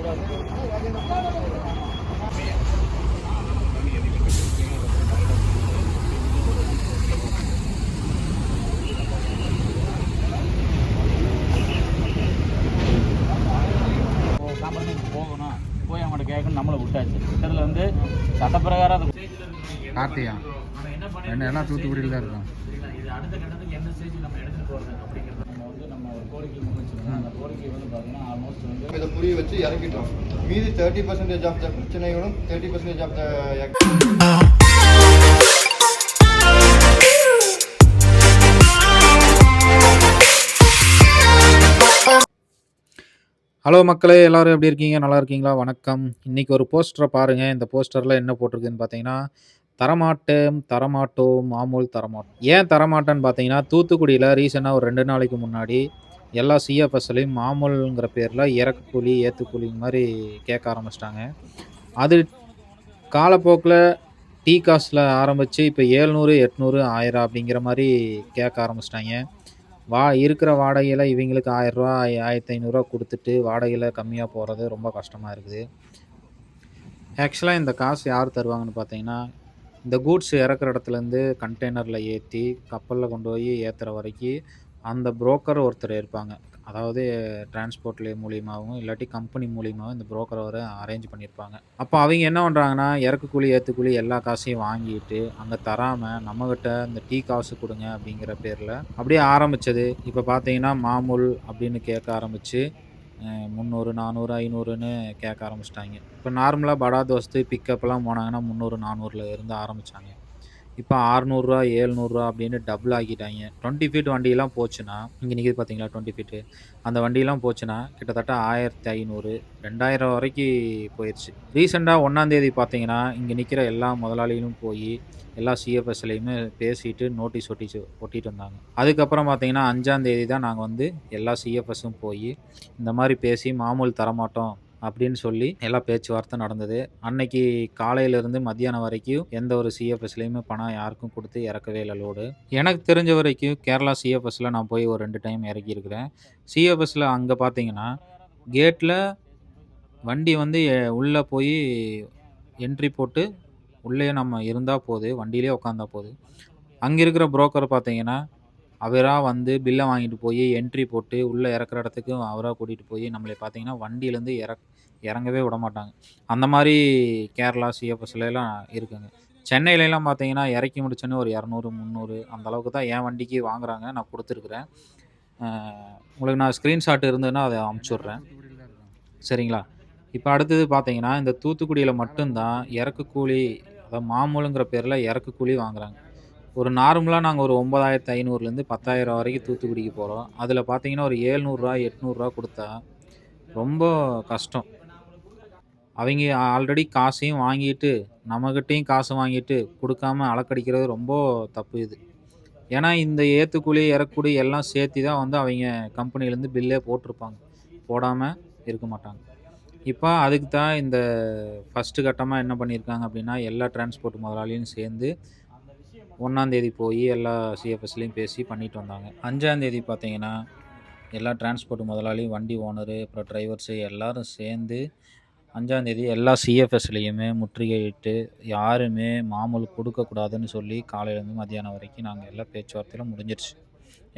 போகணும் போய் அவங்கள்ட்ட கேட்கணும் நம்மளை விட்டாச்சு. இதில் வந்து சட்டப்பிரகாரம் அது கார்த்தியா என்ன எல்லாம் தூத்துக்குடியில் தான் இருக்கும். இது அடுத்த கட்டத்துக்கு எந்த ஸ்டேஜ் நம்ம எடுத்துகிட்டு போகிறது அப்படிங்கிறது நம்ம ஒரு கோரிக்கை முன் வச்சுருக்கோம். அந்த கோரிக்கை வந்து பார்த்தீங்கன்னா ஆல்மோஸ்ட் வந்து இதை புரிய வச்சு இறக்கிட்டோம். மீதி 30% ஆஃப் த பிரச்சனைகளும் 30% ஆஃப் த ஹலோ மக்களே, எல்லோரும் எப்படி இருக்கீங்க? நல்லா இருக்கீங்களா? வணக்கம். இன்றைக்கி ஒரு போஸ்டரை பாருங்கள். இந்த போஸ்டரில் என்ன போட்டிருக்குன்னு பார்த்தீங்கன்னா, தரமாட்டோம் மாமூல் தரமாட்டோம். ஏன் தரமாட்டேன்னு பார்த்தீங்கன்னா, தூத்துக்குடியில் ரீசெண்டாக ஒரு 2 நாளைக்கு முன்னாடி எல்லா சிஎஃப்எஸ்லையும் மாமூலுங்கிற பேரில் இறக்குக்கூலி ஏற்றுக்கூலி மாதிரி கேட்க ஆரம்பிச்சிட்டாங்க. அது காலப்போக்கில் டீ காசில் ஆரம்பித்து இப்போ 700 800 1000 அப்படிங்கிற மாதிரி கேட்க ஆரம்பிச்சிட்டாங்க. இருக்கிற வாடகையில் இவங்களுக்கு 1000 ரூபா 1500 கொடுத்துட்டு வாடகையில் கம்மியாக போகிறது ரொம்ப கஷ்டமாக இருக்குது. ஆக்சுவலாக இந்த காசு யார் தருவாங்கன்னு பார்த்தீங்கன்னா, இந்த கூட்ஸ் இறக்குற இடத்துலேருந்து கண்டெய்னரில் ஏற்றி கப்பலில் கொண்டு போய் ஏற்றுற வரைக்கும் அந்த புரோக்கர் ஒருத்தர் இருப்பாங்க. அதாவது டிரான்ஸ்போர்ட்ல மூலியமாகவும் இல்லாட்டி கம்பெனி மூலியமாகவும் இந்த புரோக்கரை வர அரேஞ்ச் பண்ணியிருப்பாங்க. அப்போ அவங்க என்ன பண்ணுறாங்கன்னா, இறக்குக்கூலி ஏற்றுக்கூலி எல்லா காசையும் வாங்கிட்டு அங்கே தராமல் நம்மக்கிட்ட இந்த டீ காசு கொடுங்க அப்படிங்கிற பேரில் அப்படியே ஆரம்பித்தது. இப்போ பார்த்தீங்கன்னா மாமூல் அப்படின்னு கேட்க ஆரம்பித்து 300 400 500ன்னு கேட்க ஆரம்பிச்சிட்டாங்க. இப்போ நார்மலாக படா தோஸ்து பிக்கப்லாம் போனாங்கன்னா 300 400ல் இருந்து ஆரம்பித்தாங்க. இப்போ 600 700 அப்படின்னு டபுள் ஆக்கிட்டாங்க. 20 ஃபீட் வண்டியெல்லாம் போச்சுன்னா, இங்கே நிற்கிது பார்த்தீங்களா 20 ஃபீட்டு, அந்த வண்டியெல்லாம் போச்சுன்னா கிட்டத்தட்ட 1500 2000 வரைக்கும் போயிடுச்சு. ரீசெண்டாக 1ஆம் தேதி பார்த்தீங்கன்னா, இங்கே நிற்கிற எல்லா முதலாளிகளும் போய் எல்லா சிஎஃப்எஸ்லையுமே பேசிட்டு நோட்டீஸ் ஒட்டிட்டு வந்தாங்க. அதுக்கப்புறம் பார்த்தீங்கன்னா 5ஆம் தேதி தான் நாங்கள் வந்து எல்லா சிஎஃப்எஸும் போய் இந்த மாதிரி பேசி மாமூல் தரமாட்டோம் அப்படின்னு சொல்லி எல்லா பேச்சுவார்த்தை நடந்தது. அன்னைக்கு காலையிலேருந்து மத்தியானம் வரைக்கும் எந்த ஒரு சிஎஃப்எஸ்லையுமே பணம் யாருக்கும் கொடுத்து இறக்கவே இல்லை லோடு. எனக்கு தெரிஞ்ச வரைக்கும் கேரளா சிஎஃப்எஸில் நான் போய் ஒரு 2 டைம் இறக்கியிருக்கிறேன். சிஎஃப்எஸில் அங்கே பார்த்தீங்கன்னா கேட்டில் வண்டி வந்து உள்ளே போய் என்ட்ரி போட்டு உள்ளே நம்ம இருந்தால் போகுது, வண்டியிலே உட்காந்தா போகுது. அங்கே இருக்கிற புரோக்கர் பார்த்தீங்கன்னா அவராக வந்து பில்லை வாங்கிட்டு போய் என்ட்ரி போட்டு உள்ளே இறக்குற இடத்துக்கு அவராக கூட்டிகிட்டு போய் நம்மளை பார்த்தீங்கன்னா வண்டியிலேருந்து இறங்கவே விட மாட்டாங்க. அந்த மாதிரி கேரளா சிஎஃப்எஸ்லாம் இருக்குங்க. சென்னையிலலாம் பார்த்தீங்கன்னா இறக்கி முடிச்சோன்னே ஒரு 200 300 அந்த அளவுக்கு தான் என் வண்டிக்கு வாங்குறாங்க. நான் கொடுத்துருக்குறேன். உங்களுக்கு நான் ஸ்க்ரீன்ஷாட் இருந்ததுன்னா அதை அமுச்சுட்றேன், சரிங்களா? இப்போ அடுத்தது பார்த்தீங்கன்னா, இந்த தூத்துக்குடியில் மட்டும்தான் இறக்குக்கூலி, அதாவது மாமூலுங்கிற பேரில் இறக்குக்கூலி வாங்குறாங்க. ஒரு நார்மலாக நாங்கள் ஒரு 9500லேருந்து 10,000 வரைக்கும் தூத்துக்குடிக்கு போகிறோம். அதில் பார்த்தீங்கன்னா ஒரு 700 800 கொடுத்தா ரொம்ப கஷ்டம். அவங்க ஆல்ரெடி காசையும் வாங்கிட்டு நம்மக்கிட்டையும் காசு வாங்கிட்டு கொடுக்காம அலக்கடிக்கிறது ரொம்ப தப்பு இது. ஏன்னா இந்த ஏற்றுக்கூலி இறக்குக்கூலி எல்லாம் சேர்த்து தான் வந்து அவங்க கம்பெனிலேருந்து பில்லே போட்டிருப்பாங்க, போடாமல் இருக்க மாட்டாங்க. இப்போ அதுக்கு தான் இந்த ஃபஸ்ட்டு கட்டமாக என்ன பண்ணியிருக்காங்க அப்படின்னா, எல்லா டிரான்ஸ்போர்ட் முதலாளியும் சேர்ந்து 1ஆம் தேதி போய் எல்லா சிஎஃப்எஸ்லையும் பேசி பண்ணிட்டு வந்தாங்க. 5ஆம் தேதி பார்த்தீங்கன்னா எல்லா டிரான்ஸ்போர்ட் முதலாளியும் வண்டி ஓனரு அப்புறம் டிரைவர்ஸு எல்லோரும் சேர்ந்து 5ஆம் தேதி எல்லா சிஎஃப்எஸ்லையுமே முற்றுகையிட்டு யாருமே மாமூல் கொடுக்கக்கூடாதுன்னு சொல்லி காலையிலேருந்து மத்தியானம் வரைக்கும் நாங்கள் எல்லா பேச்சுவார்த்தையிலும் முடிஞ்சிருச்சு.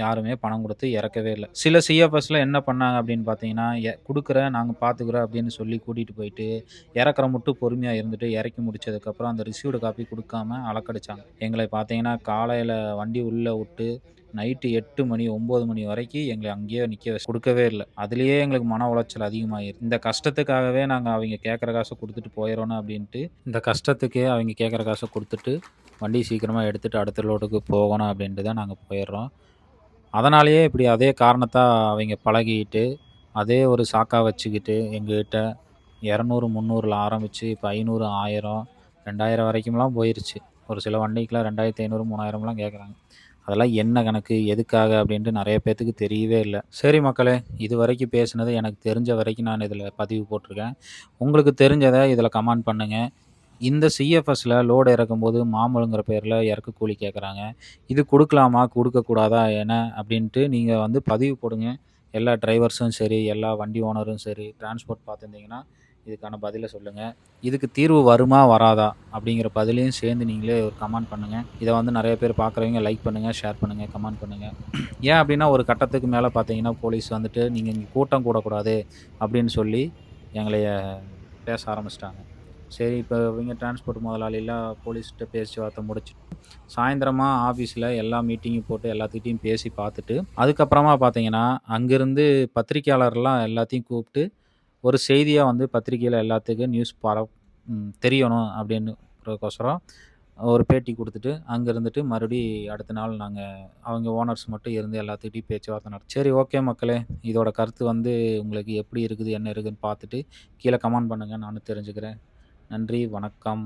யாருமே பணம் கொடுத்து இறக்கவே இல்லை. சில சிஎஃப்எஸில் என்ன பண்ணாங்க அப்படின்னு பார்த்தீங்கன்னா, கொடுக்குறேன் நாங்கள் பார்த்துக்குறோம் அப்படின்னு சொல்லி கூட்டிகிட்டு போயிட்டு இறக்குற மட்டும் பொறுமையாக இருந்துட்டு இறக்கி முடிச்சதுக்கப்புறம் அந்த ரிசீவ்டு காப்பி கொடுக்காம அலக்கடிச்சாங்க. எங்களை பார்த்தீங்கன்னா காலையில் வண்டி உள்ளே விட்டு நைட்டு 8 மணி 9 மணி வரைக்கும் எங்களை அங்கேயே நிற்க வச்சு கொடுக்கவே இல்லை. அதுலேயே எங்களுக்கு மன உளைச்சல் அதிகமாகிடுது. இந்த கஷ்டத்துக்காகவே நாங்கள் அவங்க கேட்குற காசை கொடுத்துட்டு போயிடணும் அப்படின்ட்டு, இந்த கஷ்டத்துக்கே அவங்க கேட்குற காசை கொடுத்துட்டு வண்டி சீக்கிரமாக எடுத்துகிட்டு அடுத்த லோடுக்கு போகணும் அப்படின்ட்டு தான் நாங்கள் போயிடுறோம். அதனாலேயே இப்படி அதே காரணத்தை அவங்க பழகிட்டு அதே ஒரு சாக்காக வச்சுக்கிட்டு எங்ககிட்ட 200 300ல் ஆரம்பித்து இப்போ 500 1000 2000 வரைக்கும்லாம் போயிடுச்சு. ஒரு சில வண்டிக்கெலாம் 2500 3000லாம் கேட்குறாங்க. அதெல்லாம் என்ன கணக்கு, எதுக்காக அப்படின்ட்டு நிறைய பேர்த்துக்கு தெரியவே இல்லை. சரி மக்களே, இது வரைக்கும் பேசுனது எனக்கு தெரிஞ்ச வரைக்கும் நான் இதில் பதிவு போட்டிருக்கேன். உங்களுக்கு தெரிஞ்சதை இதில் கமெண்ட் பண்ணுங்கள். இந்த சிஎஃப்எஸில் லோடு இறக்கும்போது மாமூலுங்கிற பேரில் இறக்குக்கூலி கேட்குறாங்க. இது கொடுக்கலாமா கொடுக்கக்கூடாதா என்ன அப்படின்ட்டு நீங்கள் வந்து பதிவு போடுங்க. எல்லா டிரைவர்ஸும் சரி, எல்லா வண்டி ஓனரும் சரி, டிரான்ஸ்போர்ட் பார்த்துருந்தீங்கன்னா இதுக்கான பதிலை சொல்லுங்கள். இதுக்கு தீர்வு வருமா வராதா அப்படிங்கிற பதிலையும் சேர்ந்து நீங்களே ஒரு கமெண்ட் பண்ணுங்கள். இதை வந்து நிறைய பேர் பார்க்குறவங்க லைக் பண்ணுங்கள், ஷேர் பண்ணுங்கள், கமெண்ட் பண்ணுங்கள். ஏன் அப்படின்னா ஒரு கட்டத்துக்கு மேலே பார்த்தீங்கன்னா போலீஸ் வந்துட்டு நீங்கள் இங்கே கூட்டம் கூடக்கூடாது அப்படின்னு சொல்லி எங்களைய பேச ஆரம்பிச்சிட்டாங்க. சரி, இப்போ இவங்க டிரான்ஸ்போர்ட் முதலாளிலாம் போலீஸ்கிட்ட பேச்சுவார்த்தை முடிச்சுட்டு சாயந்தரமாக ஆஃபீஸில் எல்லா மீட்டிங்கும் போட்டு எல்லாத்துக்கிட்டையும் பேசி பார்த்துட்டு அதுக்கப்புறமா பார்த்தீங்கன்னா அங்கேருந்து பத்திரிக்கையாளர்லாம் எல்லாத்தையும் கூப்பிட்டு ஒரு செய்தியாக வந்து பத்திரிக்கையில் எல்லாத்துக்கும் நியூஸ் தெரியணும் அப்படின்னுக்கோசரம் ஒரு பேட்டி கொடுத்துட்டு அங்கே இருந்துட்டு மறுபடி அடுத்த நாள் நாங்கள் அவங்க ஓனர்ஸ் மட்டும் இருந்து எல்லாத்துக்கிட்டையும் பேச்சுவார்த்தை நடத்தி. சரி, ஓகே மக்களே, இதோட கருத்து வந்து உங்களுக்கு எப்படி இருக்குது என்ன இருக்குதுன்னு பார்த்துட்டு கீழே கமெண்ட் பண்ணுங்கள், நானும் தெரிஞ்சுக்கிறேன். நன்றி, வணக்கம்.